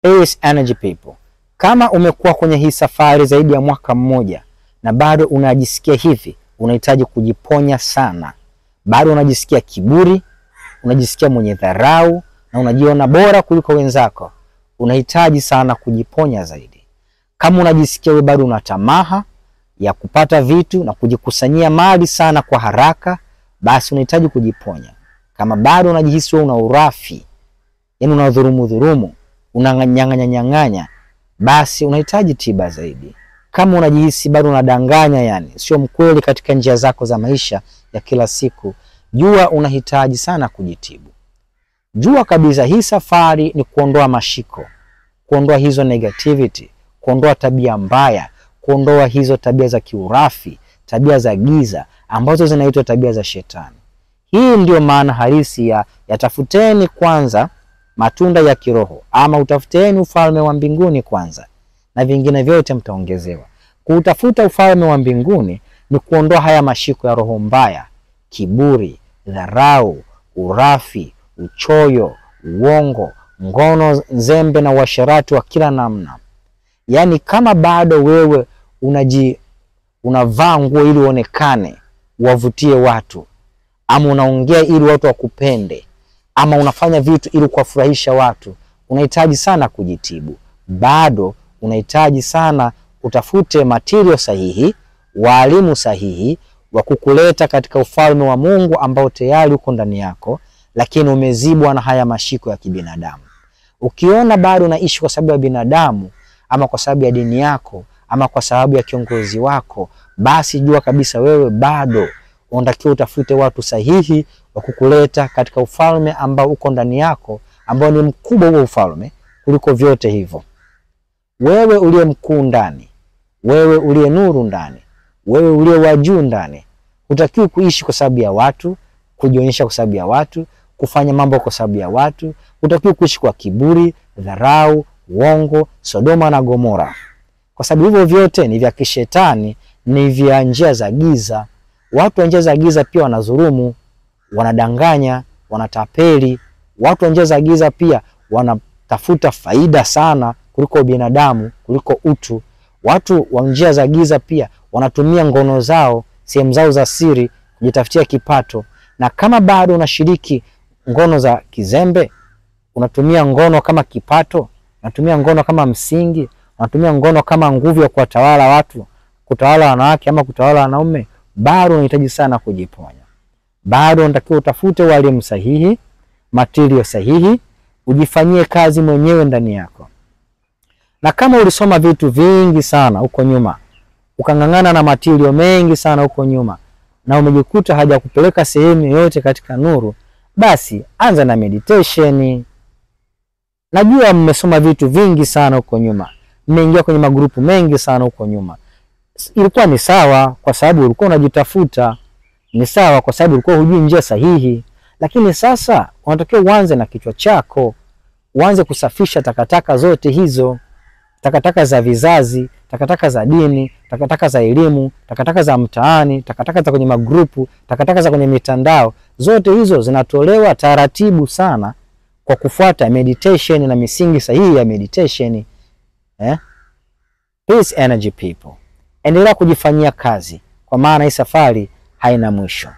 Peace Energy people. Kama umekuwa kwenye hii safari zaidi ya mwaka mmoja na bado unajisikia hivi, unahitaji kujiponya sana. Bado unajisikia kiburi, unajisikia mwenye dharau na unajiona bora kuliko wenzako, unahitaji sana kujiponya zaidi. Kama unajisikia wewe bado una tamaa ya kupata vitu na kujikusanyia mali sana kwa haraka, basi unahitaji kujiponya. Kama bado unajihisi wewe una urafi, yani unadhurumu, unanyang'anya, basi unahitaji tiba zaidi. Kama unajihisi bado unadanganya, yani sio mkweli katika njia zako za maisha ya kila siku, jua unahitaji sana kujitibu. Jua kabisa hii safari ni kuondoa mashiko, kuondoa hizo negativity, kuondoa tabia mbaya, kuondoa hizo tabia za kiurafi, tabia za giza ambazo zinaitwa tabia za shetani. Hii ndio maana halisi ya tafuteni kwanza matunda ya kiroho, ama utafuteni ufalme wa mbinguni kwanza na vingine vyote mtaongezewa. Kutafuta ufalme wa mbinguni ni kuondoa haya mashiko ya roho mbaya, kiburi, dharau, urafi, uchoyo, uongo, ngono nzembe na uasherati wa kila namna. Yani kama bado wewe unavaa nguo ili uonekane, wavutie watu, ama unaongea ili watu wakupende, ama unafanya vitu ili kuwafurahisha watu, unahitaji sana kujitibu. Bado unahitaji sana utafute material sahihi, walimu sahihi wa kukuleta katika ufalme wa Mungu ambao tayari uko ndani yako, lakini umezibwa na haya mashiko ya kibinadamu. Ukiona bado unaishi kwa sababu ya binadamu, ama kwa sababu ya dini yako, ama kwa sababu ya kiongozi wako, basi jua kabisa wewe bado unatakiwa utafute watu sahihi wa kukuleta katika ufalme ambao uko ndani yako, ambao ni mkubwa huo ufalme kuliko vyote hivyo. Wewe uliye mkuu ndani, wewe uliye nuru ndani, wewe uliye wa juu ndani, hutakiwi kuishi kwa sababu ya watu, kujionyesha kwa sababu ya watu, kufanya mambo kwa sababu ya watu. Hutakiwi kuishi kwa kiburi, dharau, uongo, Sodoma na Gomora, kwa sababu hivyo vyote ni vya kishetani, ni vya njia za giza. Watu wa njia za giza pia wanadhulumu, wanadanganya, wanatapeli. Watu wa njia za giza pia wanatafuta faida sana kuliko binadamu, kuliko utu. Watu wa njia za giza pia wanatumia ngono zao, sehemu zao za siri kujitafutia kipato. Na kama bado unashiriki ngono za kizembe, unatumia ngono kama kipato, unatumia ngono kama msingi, unatumia ngono kama nguvu ya kuwatawala watu, kutawala wanawake ama kutawala wanaume, bado unahitaji sana kujiponya. Bado unatakiwa utafute walimu sahihi, material sahihi, ujifanyie kazi mwenyewe ndani yako. Na kama ulisoma vitu vingi sana huko nyuma, ukangangana na material mengi sana huko nyuma, na umejikuta haja kupeleka sehemu yoyote katika nuru, basi anza na meditation. Najua mmesoma vitu vingi sana huko nyuma, mmeingia kwenye magrupu mengi sana huko nyuma. Ilikuwa ni sawa kwa sababu ulikuwa unajitafuta, ni sawa kwa sababu ulikuwa hujui njia sahihi. Lakini sasa unatakiwa uanze na kichwa chako, uanze kusafisha takataka zote hizo, takataka za vizazi, takataka za dini, takataka za elimu, takataka za mtaani, takataka za kwenye magrupu, takataka za kwenye mitandao. Zote hizo zinatolewa taratibu sana kwa kufuata meditation na misingi sahihi ya meditation. Peace Energy people, endelea kujifanyia kazi, kwa maana hii safari haina mwisho.